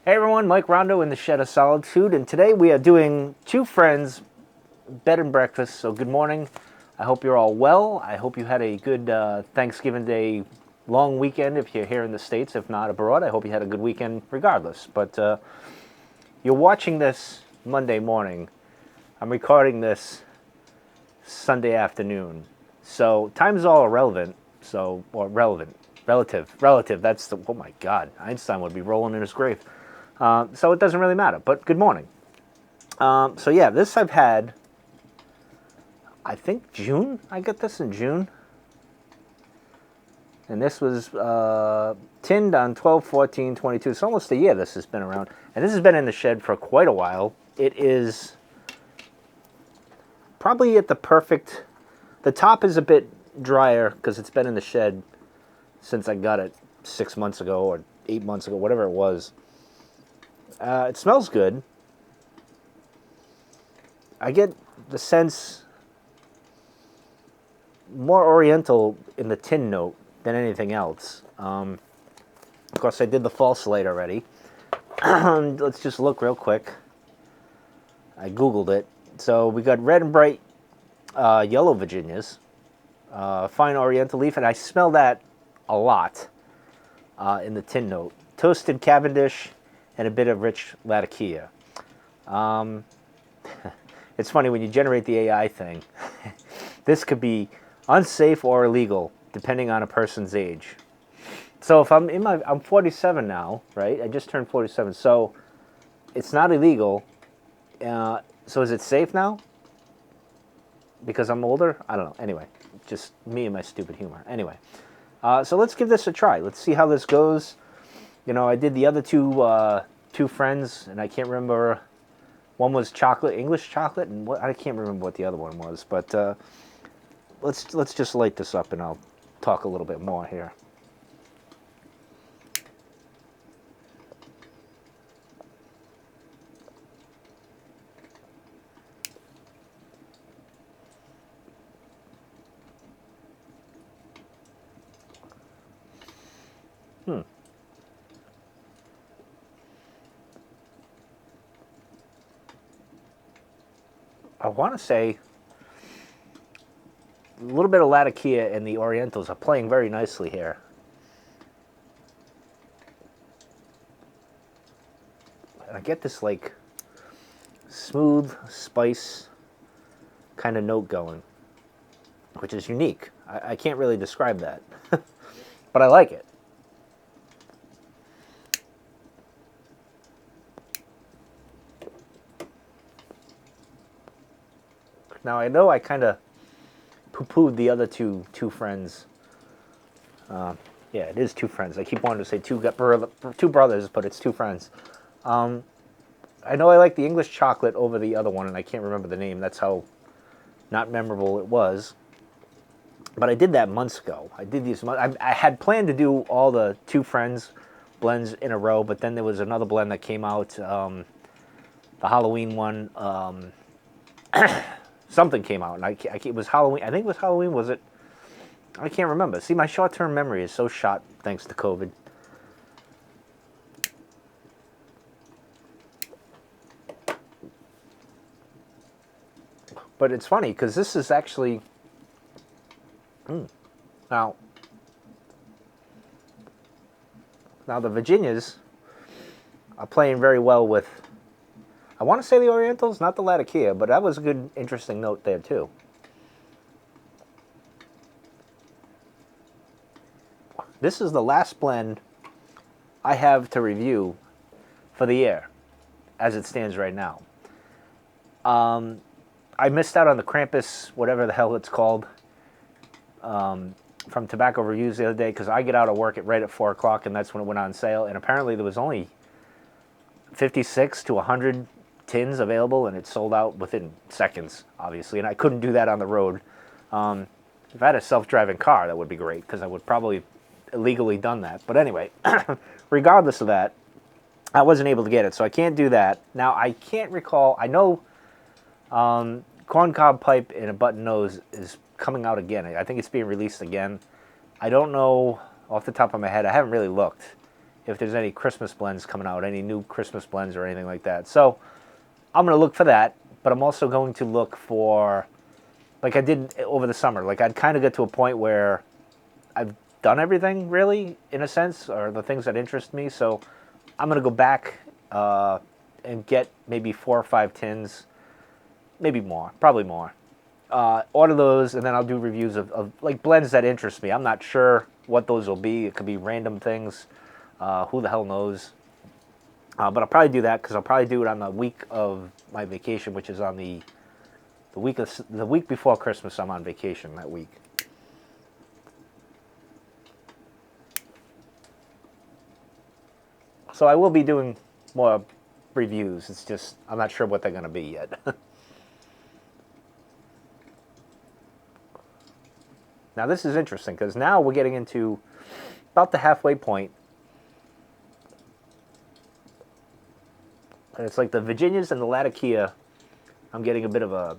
Hey everyone, Mike Rondo in the Shed of Solitude, and today we are doing Two Friends Bed and Breakfast. So good morning. I hope you're all well. I hope you had a good Thanksgiving Day long weekend if you're here in the States. If not abroad, I hope you had a good weekend regardless. But you're watching this Monday morning. I'm recording this Sunday afternoon. So time is all irrelevant. Relative. That's the, oh my God, Einstein would be rolling in his grave. So it doesn't really matter, but good morning. So yeah, this I've had, I think June, I got this in June. And this was tinned on 12/14/22. It's almost a year this has been around. And this has been in the shed for quite a while. It is probably at the perfect, the top is a bit drier because it's been in the shed since I got it 6 months ago or 8 months ago, whatever it was. It smells good. I get the sense more oriental in the tin note than anything else. Of course, I did the false light already. Let's just look real quick. I Googled it. So we got red and bright yellow Virginias, fine oriental leaf, and I smell that a lot in the tin note. Toasted Cavendish and a bit of rich Latakia. It's funny when you generate the AI thing. This could be unsafe or illegal depending on a person's age. So if I'm 47 now, right? I just turned 47. So it's not illegal. So is it safe now? Because I'm older? I don't know. Anyway, just me and my stupid humor. Anyway, so let's give this a try. Let's see how this goes. You know, I did the other two friends, and I can't remember. One was chocolate, English chocolate, and I can't remember what the other one was. But let's just light this up, and I'll talk a little bit more here. I want to say a little bit of Latakia and the Orientals are playing very nicely here. And I get this like smooth spice kind of note going, which is unique. I can't really describe that, but I like it. Now I know I kind of poo-pooed the other two friends. Yeah, it is two friends. I keep wanting to say two brothers, but it's two friends. I know I like the English chocolate over the other one, and I can't remember the name. That's how not memorable it was. But I did that months ago. I did these. I had planned to do all the two friends blends in a row, but then there was another blend that came out, the Halloween one. Something came out, and it was Halloween. I think it was Halloween. Was it? I can't remember. See, my short-term memory is so shot thanks to COVID. But it's funny because this is actually now the Virginias are playing very well with. I want to say the Orientals, not the Latakia, but that was a good, interesting note there too. This is the last blend I have to review for the year, as it stands right now. I missed out on the Krampus, whatever the hell it's called, from Tobacco Reviews the other day because I get out of work right at 4 o'clock, and that's when it went on sale. And apparently there was only 56 to 100 tins available, and it sold out within seconds, obviously. And I couldn't do that on the road. If I had a self-driving car, that would be great because I would probably illegally done that. But anyway, regardless of that, I wasn't able to get it, so I can't do that. Now, I can't recall. I know Corncob Pipe in a Button Nose is coming out again. I think it's being released again. I don't know off the top of my head. I haven't really looked if there's any Christmas blends coming out, any new Christmas blends or anything like that. So I'm going to look for that, but I'm also going to look for, like I did over the summer, like I'd kind of get to a point where I've done everything really, in a sense, or the things that interest me. So I'm going to go back and get maybe 4 or 5 tins, maybe more, probably more. Order those, and then I'll do reviews of like blends that interest me. I'm not sure what those will be. It could be random things. Who the hell knows? But I'll probably do that because I'll probably do it on the week of my vacation, which is on the week before Christmas. I'm on vacation that week. So I will be doing more reviews. It's just I'm not sure what they're going to be yet. Now this is interesting because now we're getting into about the halfway point. And it's like the Virginias and the Latakia. I'm getting a bit of a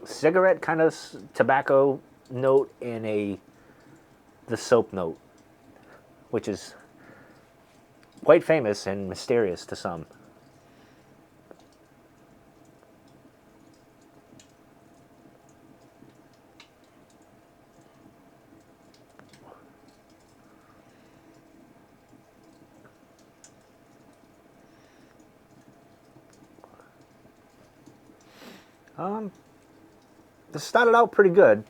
cigarette kind of tobacco note and the soap note, which is quite famous and mysterious to some. This started out pretty good,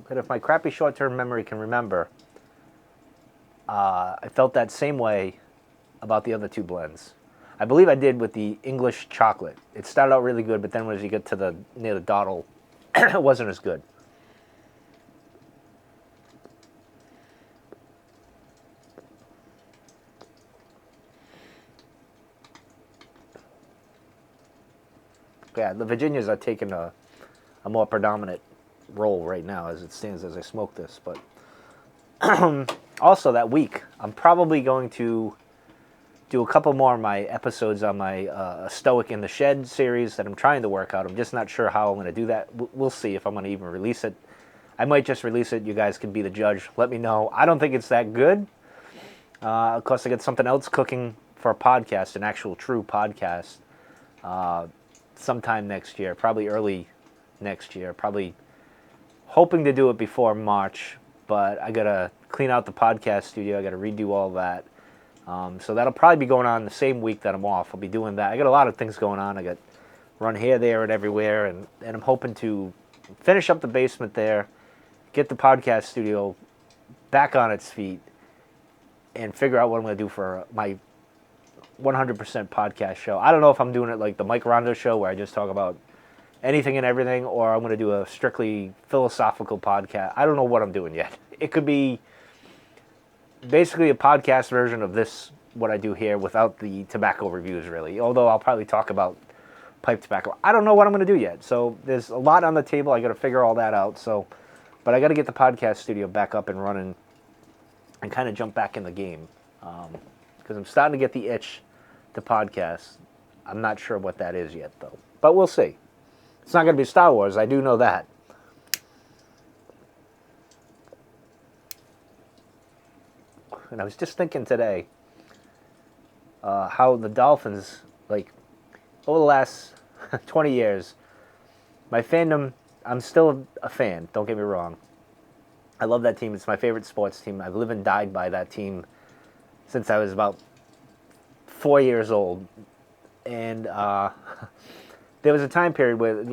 but if my crappy short-term memory can remember, I felt that same way about the other two blends. I believe I did with the English chocolate. It started out really good, but then as you get to near the dottle, it wasn't as good. Yeah, the Virginias are taking a more predominant role right now as it stands as I smoke this. But also that week, I'm probably going to do a couple more of my episodes on my Stoic in the Shed series that I'm trying to work out. I'm just not sure how I'm going to do that. We'll see if I'm going to even release it. I might just release it. You guys can be the judge. Let me know. I don't think it's that good. Of course, I got something else cooking for a podcast, an actual true podcast. Sometime next year, probably early next year, probably hoping to do it before March, but I gotta clean out the podcast studio. I gotta redo all that. So that'll probably be going on the same week that I'm off. I'll be doing that. I got a lot of things going on. I got run here, there, and everywhere, and I'm hoping to finish up the basement there, get the podcast studio back on its feet, and figure out what I'm gonna do for my 100% podcast show. I don't know if I'm doing it like the Mike Rondo show where I just talk about anything and everything, or I'm going to do a strictly philosophical podcast. I don't know what I'm doing yet. It could be basically a podcast version of this, what I do here, without the tobacco reviews, really. Although I'll probably talk about pipe tobacco. I don't know what I'm going to do yet. So there's a lot on the table. I got to figure all that out. But I got to get the podcast studio back up and running and kind of jump back in the game. Because I'm starting to get the itch to podcast. I'm not sure what that is yet, though. But we'll see. It's not going to be Star Wars. I do know that. And I was just thinking today how the Dolphins, like, over the last 20 years, my fandom, I'm still a fan, don't get me wrong. I love that team. It's my favorite sports team. I've lived and died by that team since I was about 4 years old. And there was a time period where,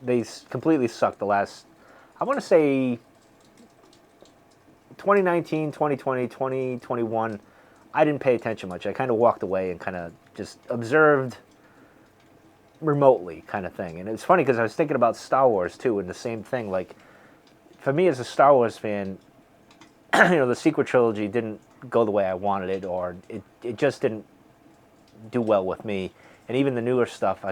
they completely sucked the last, I want to say 2019, 2020, 2021, I didn't pay attention much. I kind of walked away and kind of just observed remotely kind of thing. And it's funny because I was thinking about Star Wars too, and the same thing. Like, for me as a Star Wars fan, the sequel trilogy didn't go the way I wanted it, or it just didn't do well with me. And even the newer stuff,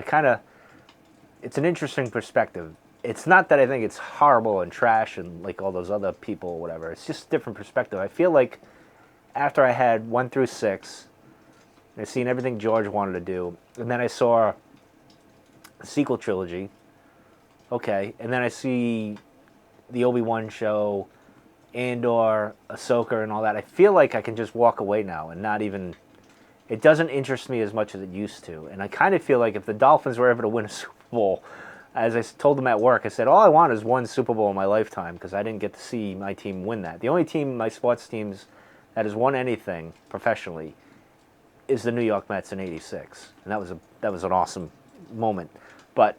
it's an interesting perspective. It's not that I think it's horrible and trash and like all those other people or whatever. It's just a different perspective. I feel like after I had 1 through 6, I've seen everything George wanted to do, and then I saw the sequel trilogy, okay, and then I see the Obi-Wan show, and or Ahsoka and all that, I feel like I can just walk away now and not even. It doesn't interest me as much as it used to, and I kind of feel like if the Dolphins were ever to win a Super Bowl, as I told them at work, I said all I want is one Super Bowl in my lifetime because I didn't get to see my team win that. The only team, my sports teams, that has won anything professionally is the New York Mets in '86, and that was an awesome moment. But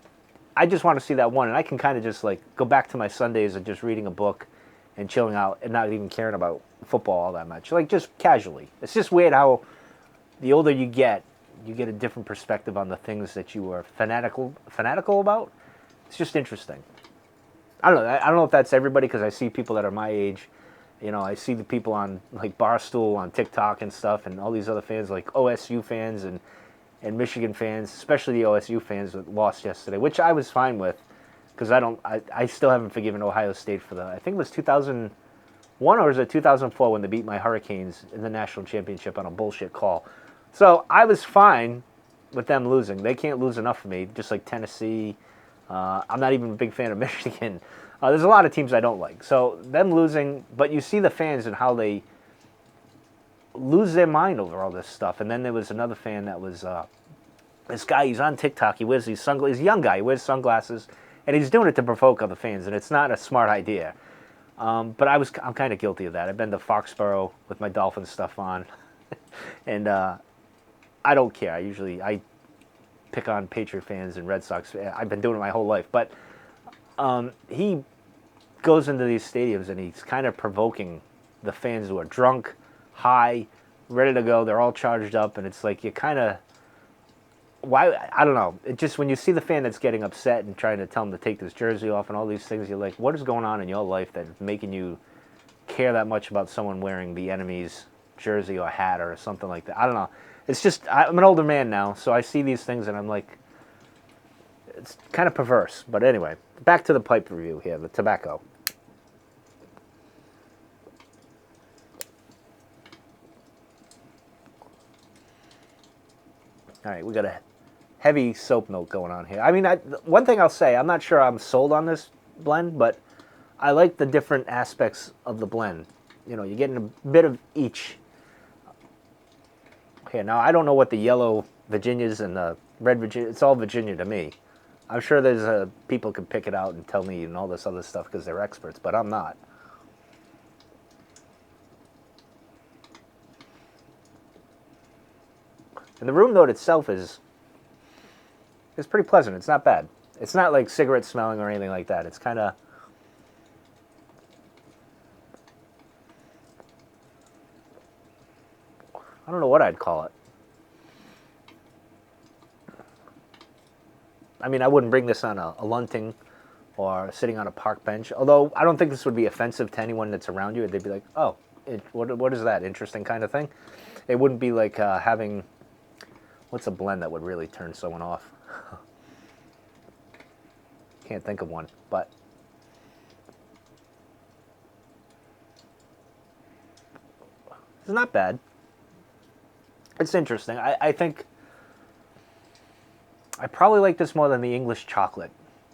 I just want to see that one, and I can kind of just like go back to my Sundays of just reading a book and chilling out and not even caring about football all that much, like just casually. It's just weird how the older you get a different perspective on the things that you were fanatical about. It's just interesting. I don't know. I don't know if that's everybody because I see people that are my age. You know, I see the people on like Barstool on TikTok and stuff, and all these other fans like OSU fans and Michigan fans, especially the OSU fans that lost yesterday, which I was fine with because I still haven't forgiven Ohio State for I think it was 2001 or was it 2004 when they beat my Hurricanes in the national championship on a bullshit call. So I was fine with them losing. They can't lose enough for me, just like Tennessee. I'm not even a big fan of Michigan. There's a lot of teams I don't like. So them losing, but you see the fans and how they lose their mind over all this stuff. And then there was another fan that was this guy. He's on TikTok. He wears these sunglasses. He's a young guy. He wears sunglasses, and he's doing it to provoke other fans. And it's not a smart idea. But I'm kind of guilty of that. I've been to Foxborough with my Dolphins stuff on, and I don't care. I pick on Patriot fans and Red Sox. I've been doing it my whole life. But he goes into these stadiums and he's kind of provoking the fans who are drunk, high, ready to go. They're all charged up, and it's like you kind of why I don't know. It just when you see the fan that's getting upset and trying to tell him to take this jersey off and all these things, you're like, what is going on in your life that's making you care that much about someone wearing the enemy's jersey or hat or something like that? I don't know. It's just I'm an older man now, so I see these things and I'm like, it's kind of perverse. But anyway, back to the pipe review here, the tobacco. All right, we got a heavy soap note going on here. I mean, one thing I'll say, I'm not sure I'm sold on this blend, but I like the different aspects of the blend. You know, you're getting a bit of each. Here, now I don't know what the yellow Virginias and the red Virginia, it's all Virginia to me. I'm sure there's people can pick it out and tell me and all this other stuff because they're experts, but I'm not. And the room note itself is pretty pleasant. It's not bad. It's not like cigarette smelling or anything like that. It's kind of I don't know what I'd call it. I mean, I wouldn't bring this on a lunting or sitting on a park bench. Although I don't think this would be offensive to anyone that's around you. They'd be like, "Oh, what is that? Interesting kind of thing." It wouldn't be like having what's a blend that would really turn someone off. Can't think of one, but it's not bad. It's interesting. I think I probably like this more than the English chocolate.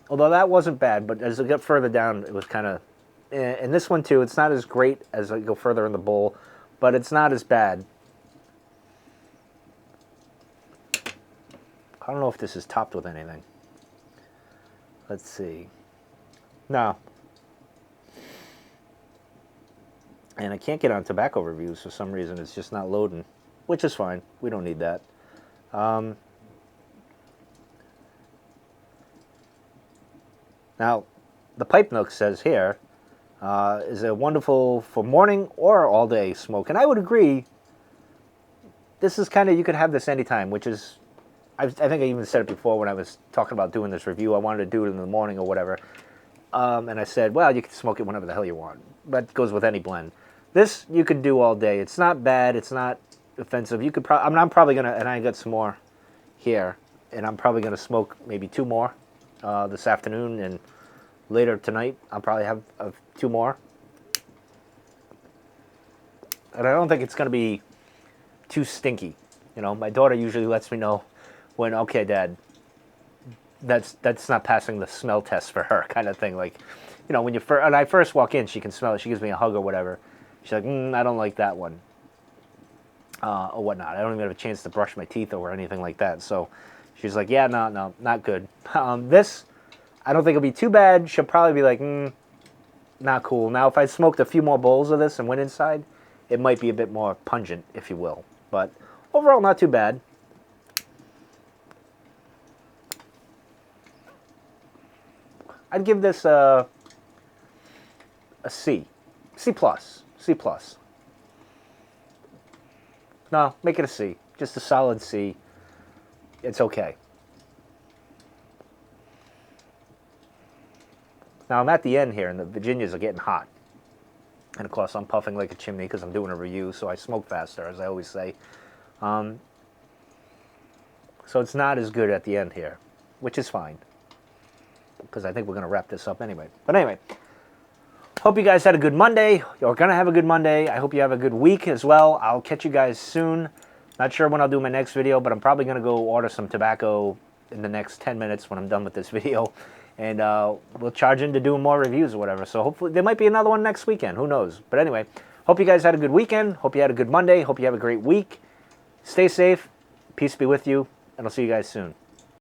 Although that wasn't bad, but as I got further down, it was kind of... And this one, too, it's not as great as I go further in the bowl, but it's not as bad. I don't know if this is topped with anything. Let's see. No. And I can't get on tobacco reviews for some reason. It's just not loading. Which is fine. We don't need that. Now, the pipe nook says here, is a wonderful for morning or all day smoke. And I would agree, this is kind of, you could have this anytime, which is, I think I even said it before when I was talking about doing this review. I wanted to do it in the morning or whatever. And I said, well, you can smoke it whenever the hell you want. That goes with any blend. This, you could do all day. It's not bad. It's not offensive. You could probably, I'm probably going to, and I got some more here, and I'm probably going to smoke maybe 2 more this afternoon, and later tonight I'll probably have 2 more. And I don't think it's going to be too stinky. You know, my daughter usually lets me know when, okay, Dad, that's not passing the smell test for her, kind of thing. Like, you know, when I first walk in, she can smell it. She gives me a hug or whatever. She's like, I don't like that one, or whatnot. I don't even have a chance to brush my teeth or anything like that. So she's like, yeah, no, not good. This, I don't think it'll be too bad. She'll probably be like, not cool. Now, if I smoked a few more bowls of this and went inside, it might be a bit more pungent, if you will. But overall, not too bad. I'd give this a C. C plus. C plus. No, make it a C. Just a solid C. It's okay. Now I'm at the end here, and the Virginias are getting hot. And of course, I'm puffing like a chimney because I'm doing a review, so I smoke faster, as I always say. So it's not as good at the end here, which is fine, because I think we're going to wrap this up anyway. But anyway, hope you guys had a good Monday. You're going to have a good Monday. I hope you have a good week as well. I'll catch you guys soon. Not sure when I'll do my next video, but I'm probably going to go order some tobacco in the next 10 minutes when I'm done with this video. And we'll charge into doing more reviews or whatever. So hopefully there might be another one next weekend. Who knows? But anyway, hope you guys had a good weekend. Hope you had a good Monday. Hope you have a great week. Stay safe. Peace be with you. And I'll see you guys soon.